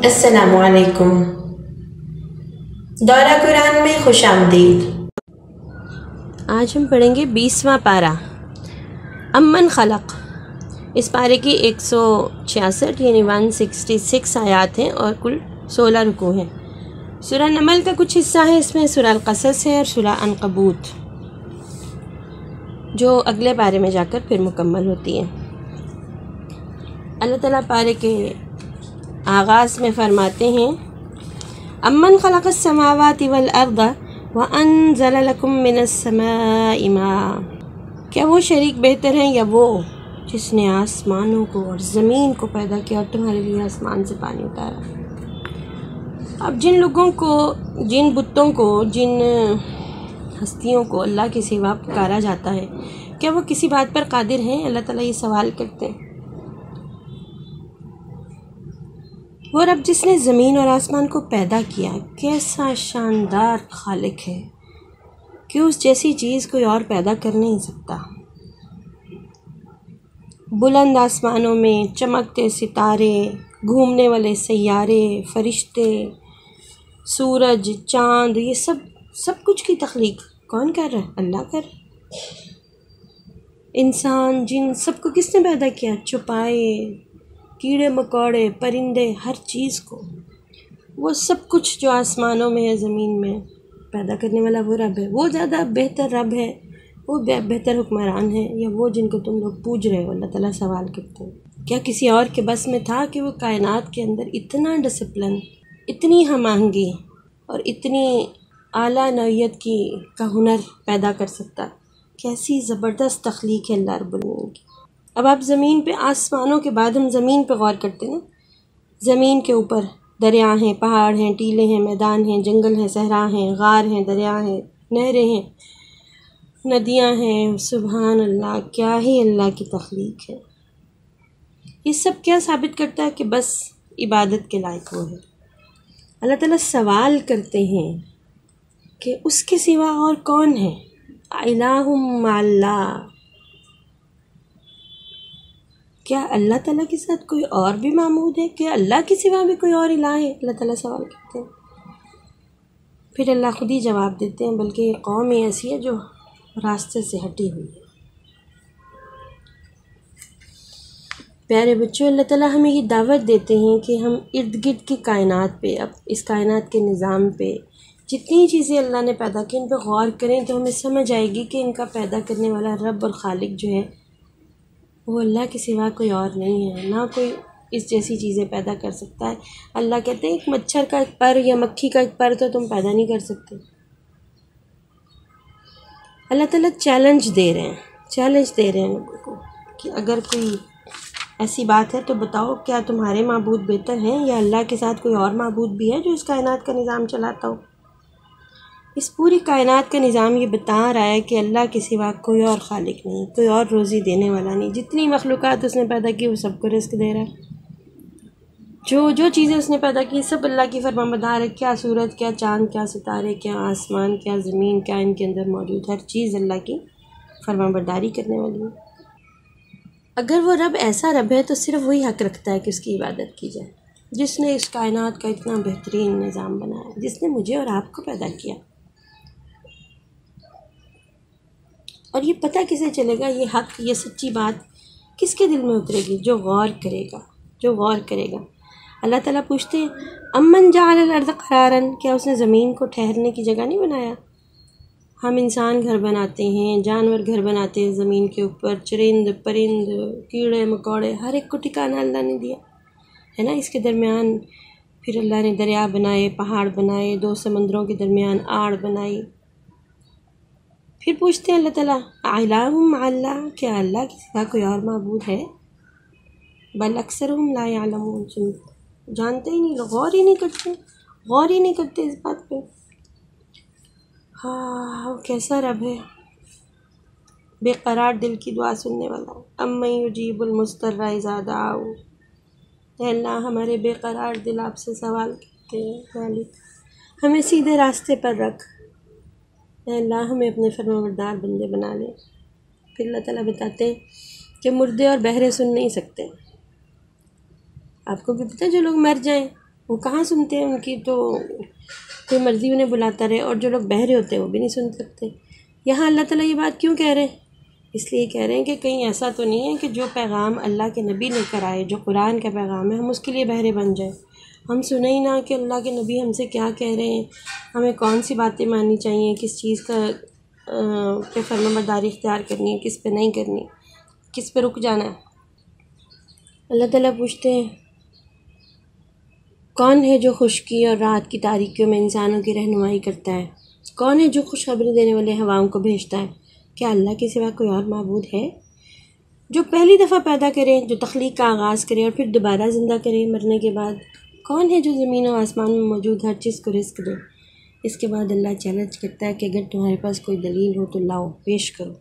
अस्सलामुअलैकुम। दौरा कुरान में खुशामदीद। आज हम पढ़ेंगे 20वां पारा अम्मन खलक। इस पारे की 166 यानी 166 आयात हैं और कुल 16 रुकू हैं। सूरह नमल का कुछ हिस्सा है, इसमें सूरह अल-क़सस है और सूरह अनकबूत जो अगले पारे में जाकर फिर मुकम्मल होती है। अल्लाह ताला पारे के आगाज़ में फ़रमाते हैं, अम्मन खलक़स समावाति वल अर्द व अनज़ल लकुम मिनस समाइ मा। क्या वो शरीक बेहतर हैं या वो जिसने आसमानों को और ज़मीन को पैदा किया और तुम्हारे लिए आसमान से पानी उतारा। अब जिन लोगों को, जिन बुतों को, जिन हस्तियों को अल्लाह के सिवा पुकारा जाता है, क्या वो किसी बात पर कादिर हैं? अल्लाह ताला ये सवाल करते हैं। वो रब जिसने ज़मीन और आसमान को पैदा किया, कैसा शानदार खालिक है कि उस जैसी चीज़ कोई और पैदा कर नहीं सकता। बुलंद आसमानों में चमकते सितारे, घूमने वाले सैयारे, फरिश्ते, सूरज, चाँद, ये सब कुछ की तख्लीक कौन कर रहा है? अल्लाह कर रहा है। इंसान, जिन, सबको किसने पैदा किया? छुपाए, कीड़े मकोड़े, परिंदे, हर चीज़ को, वो सब कुछ जो आसमानों में है, ज़मीन में, पैदा करने वाला वो रब है। वो ज़्यादा बेहतर रब है, वो बेहतर हुक्मरान है, या वो जिनको तुम लोग पूज रहे हो? अल्लाह ताला सवाल करते हैं। क्या किसी और के बस में था कि वो कायनात के अंदर इतना डिसिप्लिन, इतनी हम आहंगी और इतनी आला नौइयत का हुनर पैदा कर सकता? कैसी ज़बरदस्त तख्लीक है अल्लाह रब्बुल आलमीन की। अब आप ज़मीन पे, आसमानों के बाद हम ज़मीन पे गौर करते हैं। ज़मीन के ऊपर दरिया हैं, पहाड़ हैं, टीले हैं, मैदान हैं, जंगल हैं, सहरा हैं, गार हैं, दरिया हैं, नहरें हैं, नदियाँ हैं। सुभान अल्लाह, क्या ही अल्लाह की तख्लीक है। ये सब क्या साबित करता है? कि बस इबादत के लायक वो है। अल्लाह ताला सवाल करते हैं कि उसके सिवा और कौन है? इलाहुम मअल्लाह। क्या अल्लाह ताला के साथ कोई और भी मामूद है? क्या अल्लाह के सिवा भी कोई और इलाह है? अल्लाह ताला सवाल करते हैं। फिर अल्लाह खुद ही जवाब देते हैं, बल्कि ये कौम ही ऐसी है जो रास्ते से हटी हुई है। प्यारे बच्चों, अल्लाह ताला हमें ये दावत देते हैं कि हम इर्द गिर्द की कायनात पे, अब इस कायनात के निज़ाम पे, जितनी चीज़ें अल्लाह ने पैदा की, इन पर गौर करें तो हमें समझ आएगी कि इनका पैदा करने वाला रब और खालिक जो है वो अल्लाह के सिवा कोई और नहीं है। ना कोई इस जैसी चीज़ें पैदा कर सकता है। अल्लाह कहते हैं एक मच्छर का एक पर या मक्खी का एक पर तो तुम पैदा नहीं कर सकते। अल्लाह ताला चैलेंज दे रहे हैं लोगों को कि अगर कोई ऐसी बात है तो बताओ, क्या तुम्हारे माबूद बेहतर हैं या अल्लाह के साथ कोई और माबूद भी है जो इस कायनात का निज़ाम चलाता हो? इस पूरी कायनात का निज़ाम ये बता रहा है कि अल्लाह के सिवा कोई और खालिक नहीं, कोई और रोज़ी देने वाला नहीं। जितनी मखलूक़ात उसने पैदा की वो सबको रिस्क दे रहा है। जो चीज़ें उसने पैदा की सब अल्लाह की फरमाबरदार है। क्या सूरज, क्या चाँद, क्या सितारे, क्या आसमान, क्या ज़मीन, क्या इनके अंदर मौजूद, हर चीज़ अल्लाह की फरमाबरदारी करने वाली है। अगर वो रब ऐसा रब है तो सिर्फ वही हक़ रखता है कि उसकी इबादत की जाए, जिसने इस कायनात का इतना बेहतरीन निज़ाम बनाया, जिसने मुझे और आपको पैदा किया। और ये पता किसे चलेगा, ये हक़, ये सच्ची बात किसके दिल में उतरेगी? जो गौर करेगा। अल्लाह ताला पूछते हैं, अम्मन जअलल अर्ज़ क़रारन, क्या उसने ज़मीन को ठहरने की जगह नहीं बनाया? हम इंसान घर बनाते हैं, जानवर घर बनाते हैं ज़मीन के ऊपर, चरिंद परिंद, कीड़े मकोड़े, हर एक को ठिकाना अल्लाह ने दिया है ना। इसके दरमियान फिर अल्लाह ने दरिया बनाए, पहाड़ बनाए, दो समंदरों के दरमियान आड़ बनाई। फिर पूछते हैं अल्लाह ताला, इलाहुम मअल्लाह, क्या अल्लाह के सिवा कोई और माबूद है? बल अक्सरुहुम ला यअलमून, जानते ही नहीं, गौर ही नहीं करते इस बात पे। हाँ, कैसा रब है, बेकरार दिल की दुआ सुनने वाला। अम्मन युजीबुल मुस्तर्रा इज़ा दआऊ। अल्लाह, हमारे बेकरार दिल आपसे सवाल करते हैं, मालिक हमें सीधे रास्ते पर रख। अल्लाह, हमें अपने फरमाबरदार बंदे बना ले। फिर अल्लाह ताला बताते हैं कि मुर्दे और बहरे सुन नहीं सकते। आपको भी पता है जो लोग मर जाएं वो कहाँ सुनते हैं, उनकी तो कोई मर्ज़ी उन्हें बुलाता रहे, और जो लोग बहरे होते हैं वो भी नहीं सुन सकते। यहाँ अल्लाह ताला ये बात क्यों कह रहे हैं? इसलिए कह रहे हैं कि कहीं ऐसा तो नहीं है कि जो पैगाम अल्लाह के नबी लेकर आए, जो कुरान का पैगाम है, हम उसके लिए बहरे बन जाए। हम सुने ही ना कि अल्लाह के नबी हमसे क्या कह रहे हैं, हमें कौन सी बातें माननी चाहिए, किस चीज़ का पे फर्माबरदारी इख्तियार करनी है, किस पे नहीं करनी, किस पे रुक जाना है। अल्लाह ताला पूछते हैं, कौन है जो खुश्की और रात की तारीकियों में इंसानों की रहनुमाई करता है? कौन है जो खुशखबरी देने वाले हवाओं को भेजता है? क्या अल्लाह के सिवा कोई और माबूद है? जो पहली दफ़ा पैदा करे, जो तख्लीक का आगाज़ करे और फिर दोबारा ज़िंदा करे मरने के बाद? कौन है जो ज़मीन और आसमान में मौजूद हर चीज़ को रिस्क दे? इसके बाद अल्लाह चैलेंज करता है कि अगर तुम्हारे पास कोई दलील हो तो लाओ, पेश करो।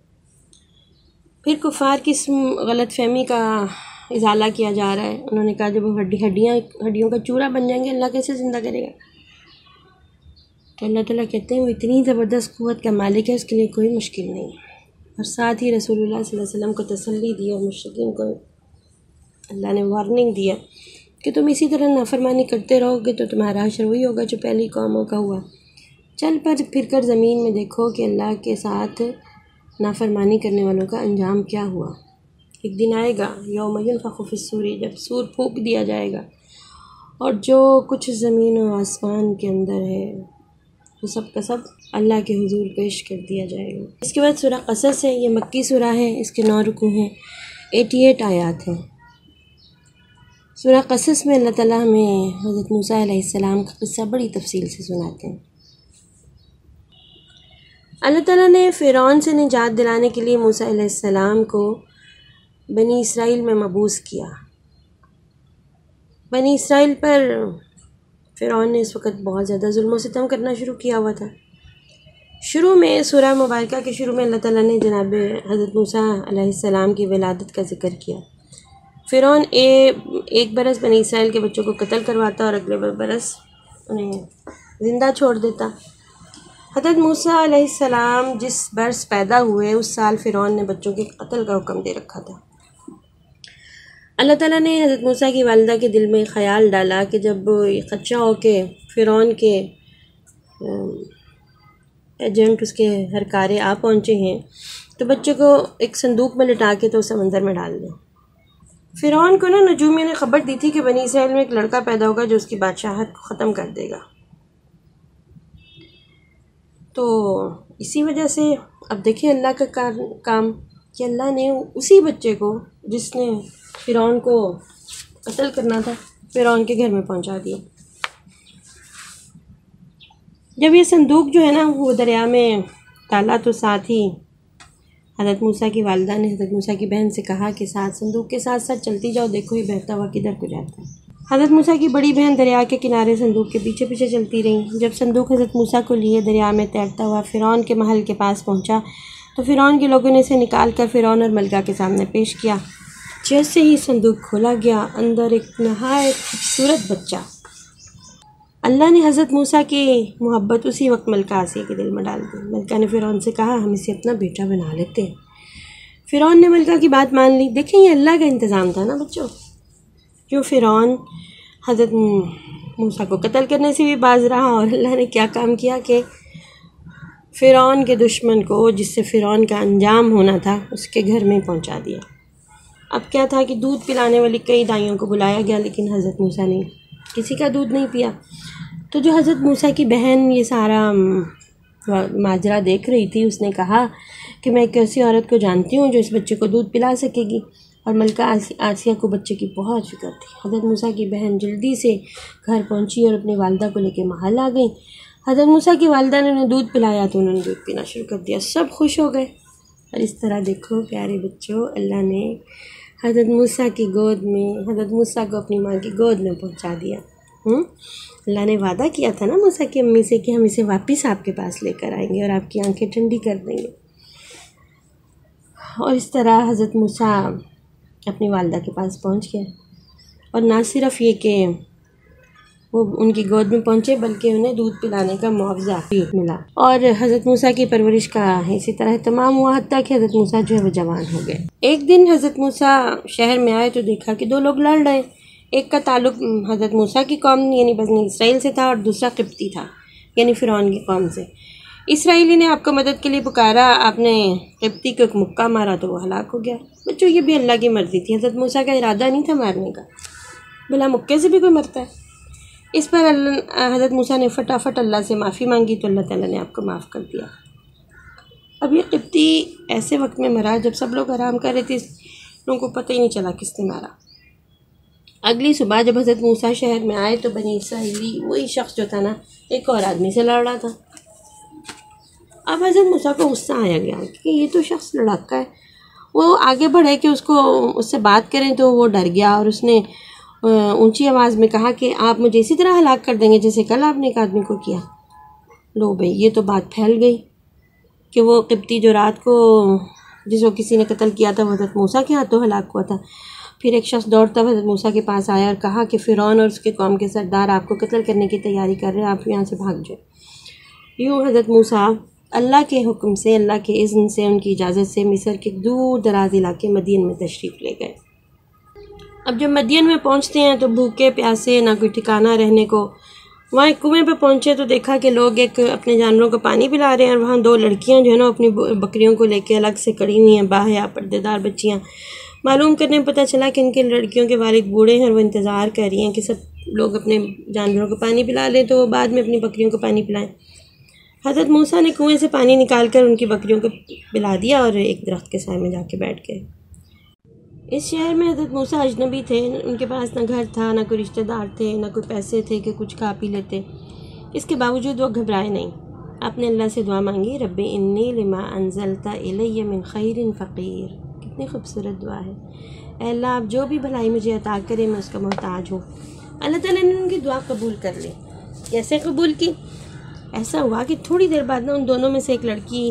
फिर कुफ़ार की इस गलतफ़हमी का इजाला किया जा रहा है। उन्होंने कहा जब वो हड्डियों का चूरा बन जाएंगे, अल्लाह कैसे ज़िंदा करेगा? तो अल्लाह ताला कहते हैं वो इतनी ज़बरदस्त क़ुव्वत का मालिक है, उसके लिए कोई मुश्किल नहीं। और साथ ही रसूलुल्लाह सल्लल्लाहु अलैहि वसल्लम को तसल्ली दी और मुश्रिकीन को अल्लाह ने वार्निंग दिया कि तुम इसी तरह नाफरमानी करते रहोगे तो तुम्हारा हश्र वही होगा जो पहली कौमों का हुआ। चल पर फिर कर ज़मीन में देखो कि अल्लाह के साथ नाफरमानी करने वालों का अंजाम क्या हुआ। एक दिन आएगा यौम युनफ़ख़ु फ़िस्सूर, जब सूर फूँक दिया जाएगा और जो कुछ ज़मीन और आसमान के अंदर है वो सब का सब अल्लाह के हुजूर पेश कर दिया जाएगा। इसके बाद सूरह क़सस है, ये मक्की सूरह है, इसके 9 रुकू हैं, 88 आयात हैं। सूरह क़सस में अल्लाह ताला हमें हज़रत मूसा अलैहिस्सलाम का क़िस्सा बड़ी तफसील से सुनाते हैं। अल्लाह ताला ने फ़िरौन से निजात दिलाने के लिए मूसा अलैहिस्सलाम को बनी इसराइल में मबूस किया। बनी इसराइल पर फ़िरौन ने इस वक्त बहुत ज़्यादा जुल्म सितम करना शुरू किया हुआ था। शुरू में सूरह मुबारका के शुरू में अल्लाह ताला ने जनाब हज़रत मूसा अलैहिस्सलाम की विलादत का ज़िक्र किया। फ़िरौन एक बरस बनी इसराइल के बच्चों को कत्ल करवाता और अगले बरस उन्हें ज़िंदा छोड़ देता। हज़रत मूसा अलैहिस्सलाम जिस बरस पैदा हुए उस साल फ़िरौन ने बच्चों के कत्ल का हुक्म दे रखा था। अल्लाह ताला ने हज़रत मूसा की वालिदा के दिल में ख़याल डाला कि जब ये ख़दशा हो के फ़िरौन के एजेंट उसके हरकारे आ पहुँचे हैं तो बच्चे को एक संदूक में लिटा के तो समंदर में डाल दें। फ़िरौन को ना नजूमिया ने ख़बर दी थी कि बनी इसराइल में एक लड़का पैदा होगा जो उसकी बादशाहत को ख़त्म कर देगा। तो इसी वजह से अब देखिए अल्लाह का काम कि अल्लाह ने उसी बच्चे को जिसने फ़िरौन को कत्ल करना था फ़िरौन के घर में पहुंचा दिया। जब ये संदूक जो है ना वो दरिया में डाला तो साथ ही हज़रत मूसा की वालिदा ने हज़रत मूसा की बहन से कहा कि साथ संदूक के साथ साथ चलती जाओ, देखो ये बहता हुआ किधर को जाता है। हज़रत मूसा की बड़ी बहन दरिया के किनारे संदूक के पीछे पीछे चलती रही। जब संदूक हज़रत मूसा को लिए दरिया में तैरता हुआ फ़िरौन के महल के पास पहुंचा तो फ़िरौन के लोगों ने इसे निकाल कर फ़िरौन और मलका के सामने पेश किया। जैसे ही संदूक खोला गया अंदर एक नहायत खूबसूरत बच्चा। अल्लाह ने हज़रत मूसा की मोहब्बत उसी वक्त मलका आसिया के दिल में डाल दी। मलका ने फ़िरौन से कहा हम इसे अपना बेटा बना लेते हैं। फ़िरौन ने मलका की बात मान ली। देखें ये अल्लाह का इंतज़ाम था ना बच्चों। जो फ़िरौन हज़रत मूसा को कत्ल करने से भी बाज रहा और अल्लाह ने क्या काम किया कि फ़िरौन के दुश्मन को जिससे फ़िरौन का अंजाम होना था उसके घर में पहुंचा दिया। अब क्या था कि दूध पिलाने वाली कई दाइयों को बुलाया गया लेकिन हज़रत मूसा ने किसी का दूध नहीं पिया। तो जो हज़रत मूसा की बहन ये सारा माजरा देख रही थी उसने कहा कि मैं एक ऐसी औरत को जानती हूँ जो इस बच्चे को दूध पिला सकेगी। और मलका आसिया को बच्चे की बहुत फिक्र थी। हज़रत मूसा की बहन जल्दी से घर पहुँची और अपनी वालिदा को लेकर महल आ गई। हज़रत मूसा की वालिदा ने उन्हें दूध पिलाया तो उन्होंने दूध पीना शुरू कर दिया। सब खुश हो गए। और इस तरह देखो प्यारे बच्चों अल्लाह ने हज़रत मूसा की गोद में हज़रत मूसा को अपनी माँ की गोद में पहुँचा दिया। अल्लाह ने वादा किया था ना मूसा की अम्मी से कि हम इसे वापस आपके पास लेकर आएंगे और आपकी आंखें ठंडी कर देंगे। और इस तरह हज़रत मूसा अपनी वालिदा के पास पहुँच गए और ना सिर्फ ये कि वो उनकी गोद में पहुँचे बल्कि उन्हें दूध पिलाने का मुआवजा भी मिला। और हज़रत मूसा की परवरिश का इसी तरह तमाम हुआ हत्ता कि हज़रत मूसा जो है वो जवान हो गए। एक दिन हज़रत मूसा शहर में आए तो देखा कि दो लोग लड़ रहे। एक का ताल्लुक़ हज़रत मूसा की कौम यानी बनी इसराइल से था और दूसरा क़िब्ती था यानी फ़िरौन की कौम से। इसराइली ने आपको मदद के लिए पुकारा, आपने क़िब्ती को एक मुक्का मारा तो वो हलाक हो गया। बच्चों ये भी अल्लाह की मर्ज़ी थी, हज़रत मूसा का इरादा नहीं था मारने का, भला मुक्के से भी कोई मरता है। इस पर हज़रत मूसा ने फटाफट अल्लाह से माफ़ी मांगी तो अल्लाह ताला ने आपको माफ़ कर दिया। अब ये क़िब्ती ऐसे वक्त में मरा जब सब लोग आराम कर रहे थे, लोगों को पता ही नहीं चला किसने मारा। अगली सुबह जब हज़रत मूसा शहर में आए तो बनी इसराइली वही शख्स जो था ना एक और आदमी से लड़ रहा था। अब हज़रत मूसा को गुस्सा आया गया कि ये तो शख्स लड़ाका है। वो आगे बढ़े कि उससे बात करें तो वो डर गया और उसने ऊंची आवाज़ में कहा कि आप मुझे इसी तरह हलाक कर देंगे जैसे कल आपने एक आदमी को किया। लो भाई, ये तो बात फैल गई कि वो क़िब्ती जो रात को जिसको किसी ने कत्ल किया था वो हज़रत मूसा के हाथों हलाक हुआ था। फिर एक शख्स दौड़ता हज़रत मूसा के पास आया और कहा कि फ़िरौन और उसके कौम के सरदार आपको कत्ल करने की तैयारी कर रहे हैं, आप यहाँ से भाग जाओ। यूँ हज़रत मूसा अल्लाह के हुक्म से, अल्लाह के इज़्न से, उनकी इजाज़त से मिस्र के दूर दराज इलाके मदीन में तशरीफ़ ले गए। अब जब मदीन में पहुँचते हैं तो भूखे प्यासे, ना कोई ठिकाना रहने को। वहाँ एक कुएँ पे पहुँचे तो देखा कि लोग एक अपने जानवरों को पानी पिला रहे हैं और वहाँ दो लड़कियाँ जो है ना अपनी बकरियों को लेके अलग से खड़ी हुई हैं, बाहया पर्देदार बच्चियाँ। मालूम करने में पता चला कि इनके लड़कियों के वालिद बूढ़े हैं और वो इंतज़ार कर रही हैं कि सब लोग अपने जानवरों को पानी पिला लें तो वो बाद में अपनी बकरियों को पानी पिलाएं। हज़रत मूसा ने कुएं से पानी निकाल कर उनकी बकरियों को पिला दिया और एक दरख्त के साए में जाके बैठ गए। इस शहर में हज़रत मूसा अजनबी थे, उनके पास ना घर था, ना कोई रिश्तेदार थे, ना कोई पैसे थे कि कुछ खा पी लेते। इसके बावजूद वो घबराए नहीं। आपने अल्लाह से दुआ मांगी, रब्बी इन्नी लिमा अंज़लता इलैया मिन खैरिन फ़क़ीर। कितनी खूबसूरत दुआ है। ऐ अल्लाह, आप जो भी भलाई मुझे अता करे मैं उसका मोहताज हूँ। अल्लाह ताला ने उनकी दुआ कबूल कर ली। कैसे कबूल की? ऐसा हुआ कि थोड़ी देर बाद ना उन दोनों में से एक लड़की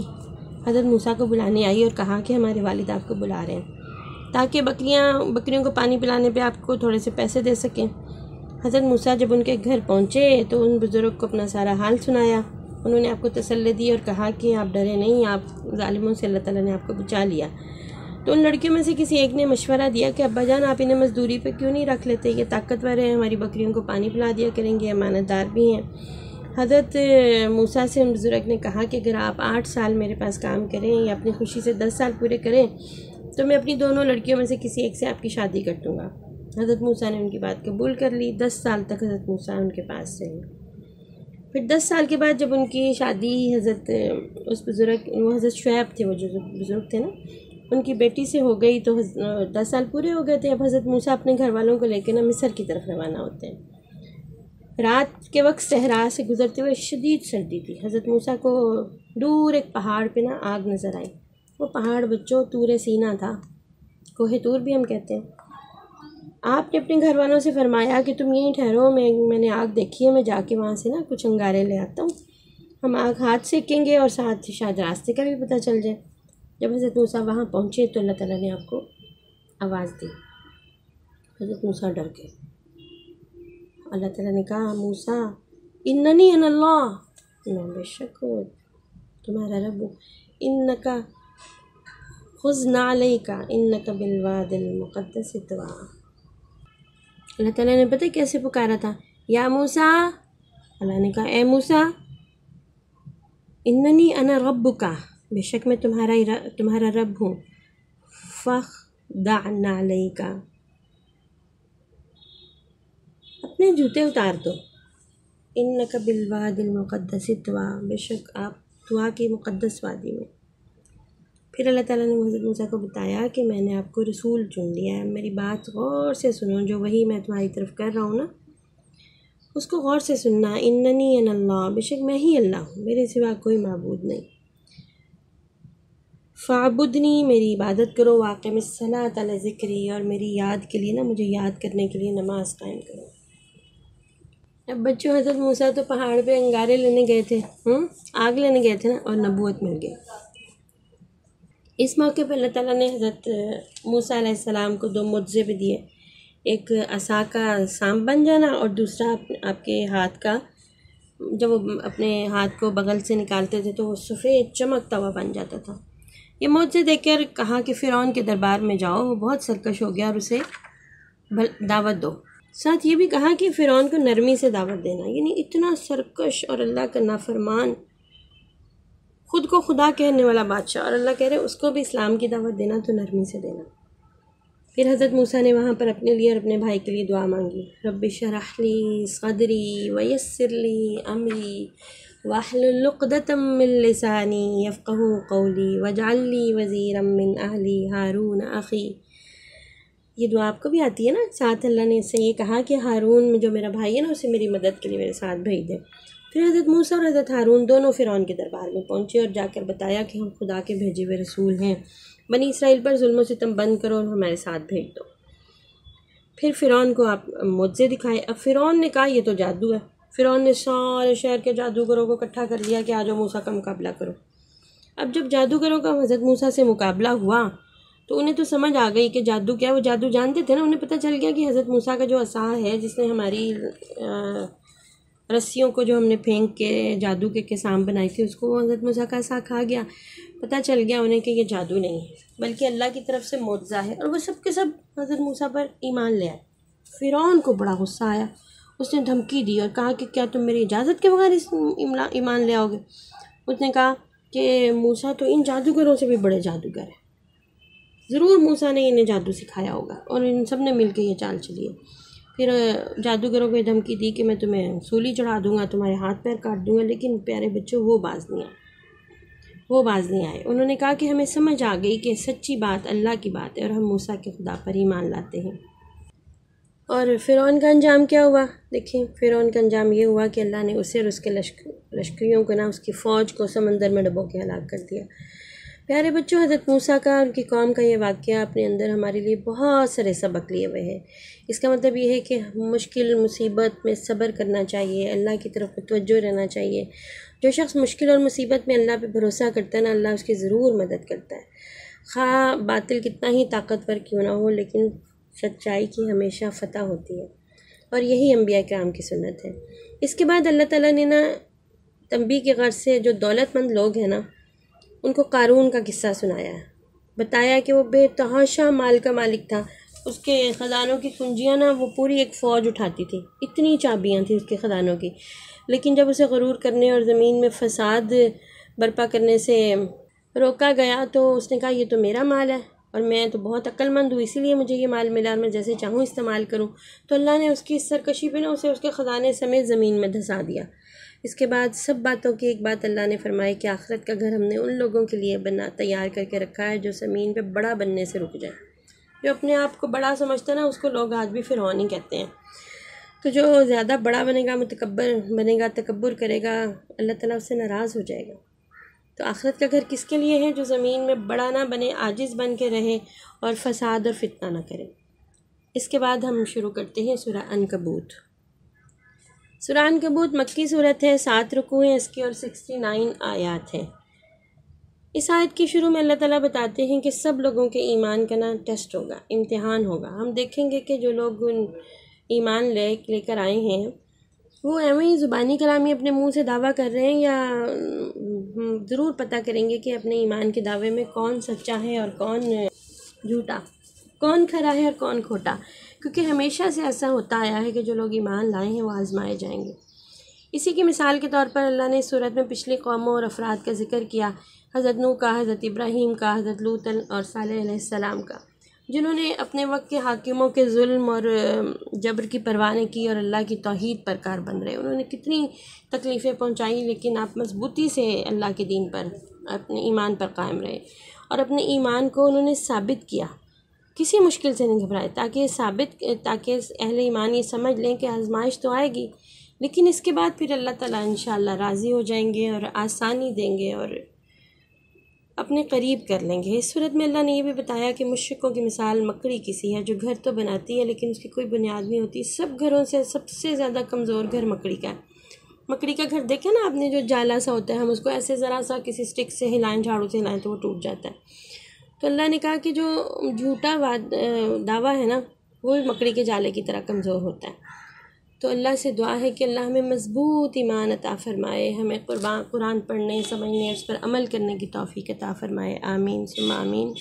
हज़रत मूसा को बुलाने आई और कहा कि हमारे वालिद आपको बुला रहे हैं ताकि बकरियों को पानी पिलाने पे आपको थोड़े से पैसे दे सकें। हज़रत मूसा जब उनके घर पहुँचे तो उन बुज़ुर्ग को अपना सारा हाल सुनाया। उन्होंने आपको तसल्ली दी और कहा कि आप डरे नहीं, आप ज़ालिमों से अल्लाह ताला ने आपको बचा लिया। तो उन लड़कियों में से किसी एक ने मशवरा दिया कि अब्बा जान आप इन्हें मज़दूरी पे क्यों नहीं रख लेते, ये ताकतवर हैं, हमारी बकरियों को पानी पिला दिया करेंगे, अमानतदार भी हैं। हज़रत मूसा से उन बुज़ुर्ग ने कहा कि अगर आप 8 साल मेरे पास काम करें या अपनी खुशी से 10 साल पूरे करें तो मैं अपनी दोनों लड़कियों में से किसी एक से आपकी शादी कर दूँगा। हज़रत मूसा ने उनकी बात कबूल कर ली। 10 साल तक हज़रत मूसा उनके पास रहे। फिर 10 साल के बाद जब उनकी शादी हज़रत उस बुज़ुर्ग, वो हज़रत शुएब थे, वो जो बुज़ुर्ग थे ना, उनकी बेटी से हो गई तो 10 साल पूरे हो गए थे। अब हज़रत मूसा अपने घर वालों को लेकर ना मिस्र की तरफ रवाना होते हैं। रात के वक्त सहरा से गुज़रते हुए शदीद सर्दी थी। हज़रत मूसा को दूर एक पहाड़ पे ना आग नज़र आई। वो पहाड़ बच्चों तूरे सीना था, कोहे तूर भी हम कहते हैं। आपने अपने घर वालों से फरमाया कि तुम यहीं ठहरो, मैंने आग देखी है, मैं जाके वहाँ से ना कुछ अंगारे ले आता हूँ, हम आग हाथ सेकेंगे और साथ शायद रास्ते का भी पता चल जाए। जब हज़रत मूसा वहाँ पहुँचे तो अल्लाह ताला ने आपको आवाज़ दी। हज़रत मूसा डर गए। अल्लाह ताला ने कहा, मूसा इन्ननी अनल्लाह, मैं बेशक हूँ तुम्हारा रब हूँ। इन्नका खुज़ना अलैका इन्नका बिलवादिल मुक़द्दस तुवा। अल्लाह ताला ने पता कैसे पुकारा था, या मूसा। अल्लाह ने कहा, ए मूसा, इन्ननी अना रब्बुका, बेशक मैं तुम्हारा रब हूँ। फ़ख़्दअना अलैका, अपने जूते उतार दो। इन्नका बिलवादिल मुक़द्दस तुवा, बेशक आप तुवा की मुक़द्दस वादी में। फिर अल्लाह ताला ने हज़रत मूसा को बताया कि मैंने आपको रसूल चुन लिया है, मेरी बात गौर से सुनो, जो वही मैं तुम्हारी तरफ कर रहा हूँ ना उसको गौर से सुनना। इन्ननी अनल्लाह, बेशक मैं ही अल्लाह हूँ, मेरे सिवा कोई माबूद नहीं। फ़ाबुदनी, मेरी इबादत करो। वाक़िमिस्सलात अला ज़िक्री, और मेरी याद के लिए ना, मुझे याद करने के लिए नमाज कायम करो। अब बच्चों, हज़रत मूसा तो पहाड़ पे अंगारे लेने गए थे, आग लेने गए थे ना, और नबूवत मिल गई। इस मौके पर अल्लाह ताला ने हज़रत मूसा अलैहिस्सलाम को 2 मुअज़्ज़े भी दिए, एक असा का सांप बन जाना और दूसरा आपके हाथ का, जब वो अपने हाथ को बगल से निकालते थे तो वो सफ़ेद चमकता हुआ बन जाता था। ये मुअज़्ज़े देखकर कहा कि फ़िरौन के दरबार में जाओ, वो बहुत सरकश हो गया और उसे दावत दो। साथ ये भी कहा कि फ़िरौन को नरमी से दावत देना, यानी इतना सरकश और अल्लाह का नाफरमान, ख़ुद को खुदा कहने वाला बादशाह, और अल्लाह कह रहे उसको भी इस्लाम की दावत देना तो नरमी से देना। फिर हज़रत मूसा ने वहाँ पर अपने लिए और अपने भाई के लिए दुआ मांगी, रब्बि शरह ली सदरी वयस्सिर ली अमरी वहलुल उक़दतम मिन लिसानी यफ़क़हू क़ौली वजअल्नी वज़ीरम मिन अहली हारून अख़ी। ये दुआ आपको भी आती है ना। साथ अल्लाह ने इससे ये कहा कि हारून जो मेरा भाई है ना, उसे मेरी मदद के लिए मेरे साथ भेज दे। फिर हज़रत मूसा और हज़रत हारून दोनों फ़िरौन के दरबार में पहुँचे और जाकर बताया कि हम खुदा के भेजे हुए रसूल हैं, बनी इसराइल पर जुल्म व सितम बंद करो और हमारे साथ भेज दो। फिर फ़िरौन को आप मुझसे दिखाए। अब फ़िरौन ने कहा ये तो जादू है। फ़िरौन ने सारे शहर के जादूगरों को इकट्ठा कर लिया कि आ जाओ मूसा का मुकाबला करो। अब जब जादूगरों का हज़रत मूसा से मुकाबला हुआ तो उन्हें तो समझ आ गई कि जादू क्या है। वो जादू जानते थे ना, उन्हें पता चल गया कि हज़रत मूसा का जो असा है, जिसने हमारी रस्सियों को जो हमने फेंक के जादू के किसाम बनाई थी, उसको वो हज़रत मूसा का असा खा गया। पता चल गया उन्हें कि ये जादू नहीं है बल्कि अल्लाह की तरफ से मुअज्ज़ा है। और वो सब के सब हज़रत मूसा पर ईमान ले आए। फ़िरौन को बड़ा गुस्सा आया, उसने धमकी दी और कहा कि क्या तुम मेरी इजाज़त के बगैर इस ईमान ले आओगे। उसने कहा कि मूसा तो इन जादूगरों से भी बड़े जादूगर हैं, ज़रूर मूसा ने इन्हें जादू सिखाया होगा। और इन सब ने मिल के ये चाल चली है। फिर जादूगरों को धमकी दी कि मैं तुम्हें सूली चढ़ा दूँगा, तुम्हारे हाथ पैर काट दूँगा। लेकिन प्यारे बच्चों, वो बाज नहीं आए। उन्होंने कहा कि हमें समझ आ गई कि सच्ची बात अल्लाह की बात है और हम मूसा के खुदा पर ईमान लाते हैं। और फ़िरौन का अंजाम क्या हुआ देखिए। फ़िरौन का अंजाम ये हुआ कि अल्लाह ने उसे और उसके लश्करियों को ना, उसकी फ़ौज को समंदर में डुबो के हलाक कर दिया। प्यारे बच्चों, हज़रत मूसा का और उनकी कौम का ये वाक़या अपने अंदर हमारे लिए बहुत सारे सबक लिए हुए है। इसका मतलब ये है कि मुश्किल मुसीबत में सब्र करना चाहिए, अल्लाह की तरफ मुतवज्जो रहना चाहिए। जो शख्स मुश्किल और मुसीबत में अल्लाह पे भरोसा करता है ना, अल्लाह उसकी ज़रूर मदद करता है। ख़ा बातिल कितना ही ताकतवर क्यों ना हो, लेकिन सच्चाई की हमेशा फ़तह होती है। और यही अंबिया किराम की सुन्नत है। इसके बाद अल्लाह ताला ने ना तंबीह के गर्ज़ से जो दौलतमंद लोग हैं ना, उनको कारून का किस्सा सुनाया है। बताया कि वो बेतहाशा माल का मालिक था। उसके ख़जानों की कुंजियाँ ना वो पूरी एक फ़ौज उठाती थी, इतनी चाबियाँ थी उसके ख़जानों की। लेकिन जब उसे गरूर करने और ज़मीन में फ़साद बर्पा करने से रोका गया तो उसने कहा ये तो मेरा माल है और मैं तो बहुत अक्लमंद हूँ, इसीलिए मुझे ये माल मिला और मैं जैसे चाहूँ इस्तेमाल करूँ। तो अल्लाह ने उसकी इस सरकशी पे ना उसे उसके ख़जाने समेत ज़मीन में धंसा दिया। इसके बाद सब बातों की एक बात अल्लाह ने फरमाई कि आखिरत का घर हमने उन लोगों के लिए तैयार करके रखा है जो ज़मीन पे बड़ा बनने से रुक जाए। जो अपने आप को बड़ा समझता है ना, उसको लोग आज भी फ़िरौन ही कहते हैं। तो जो ज़्यादा बड़ा बनेगा, मुतकब्बर बनेगा, तकब्बुर करेगा, अल्लाह ताला उससे नाराज़ हो जाएगा। तो आखिरत का घर किसके लिए है? जो ज़मीन में बड़ा ना बने, आजिज़ बन के रहे और फ़साद और फितना ना करे। इसके बाद हम शुरू करते हैं सूरह अनकबूत। सूरह अनकबूत मक्की सूरत है, 7 रुकू हैं इसकी और 69 आयात हैं। इस आयत के शुरू में अल्लाह ताला बताते हैं कि सब लोगों के ईमान का ना टेस्ट होगा, इम्तिहान होगा। हम देखेंगे कि जो लोग ईमान लेकर आए हैं वो एवं ही ज़ुबानी कलामी अपने मुंह से दावा कर रहे हैं, या ज़रूर पता करेंगे कि अपने ईमान के दावे में कौन सच्चा है और कौन झूठा, कौन खरा है और कौन खोटा। क्योंकि हमेशा से ऐसा होता आया है कि जो लोग ईमान लाए हैं वो आजमाए जाएंगे। इसी की मिसाल के तौर पर अल्लाह ने इस सूरत में पिछली कौमों और अफराद का जिक्र किया, हज़रत नूह का, हज़रत इब्राहीम का, हज़रत लूत और सालेह अलैहिस्सलाम का, जिन्होंने अपने वक्त के हाकिमों के जुल्म और जबर की परवाह नहीं की और अल्लाह की तौहीद पर कारबंद रहे। उन्होंने कितनी तकलीफ़ें पहुँचाई, लेकिन आप मजबूती से अल्लाह के दीन पर, अपने ईमान पर कायम रहे और अपने ईमान को उन्होंने साबित किया। किसी मुश्किल से नहीं घबराए, ताकि अहले ईमान ये समझ लें कि आजमाइश तो आएगी, लेकिन इसके बाद फिर अल्लाह ताला इंशाअल्लाह राज़ी हो जाएंगे और आसानी देंगे और अपने करीब कर लेंगे। इस सूरत में अल्लाह ने यह भी बताया कि मुश्रिकों की मिसाल मकड़ी की सी है, जो घर तो बनाती है लेकिन उसकी कोई बुनियाद नहीं होती। सब घरों से सबसे ज़्यादा कमज़ोर घर मकड़ी का है। मकड़ी का घर देखें ना आपने, जो जाला सा होता है, हम उसको ऐसे ज़रा सा किसी स्टिक से हिलाएं, झाड़ू से हिलाएं तो वो टूट जाता है। तो अल्लाह ने कहा कि जो झूठा दावा है ना, वो भी मकड़ी के जाले की तरह कमज़ोर होता है। तो अल्लाह से दुआ है कि अल्लाह हमें मज़बूत ईमान अता फ़रमाए, हमें कुरान पढ़ने, समझने, उस पर अमल करने की तौफ़ीक़ अता फ़रमाए। आमीन सुम्मा आमीन।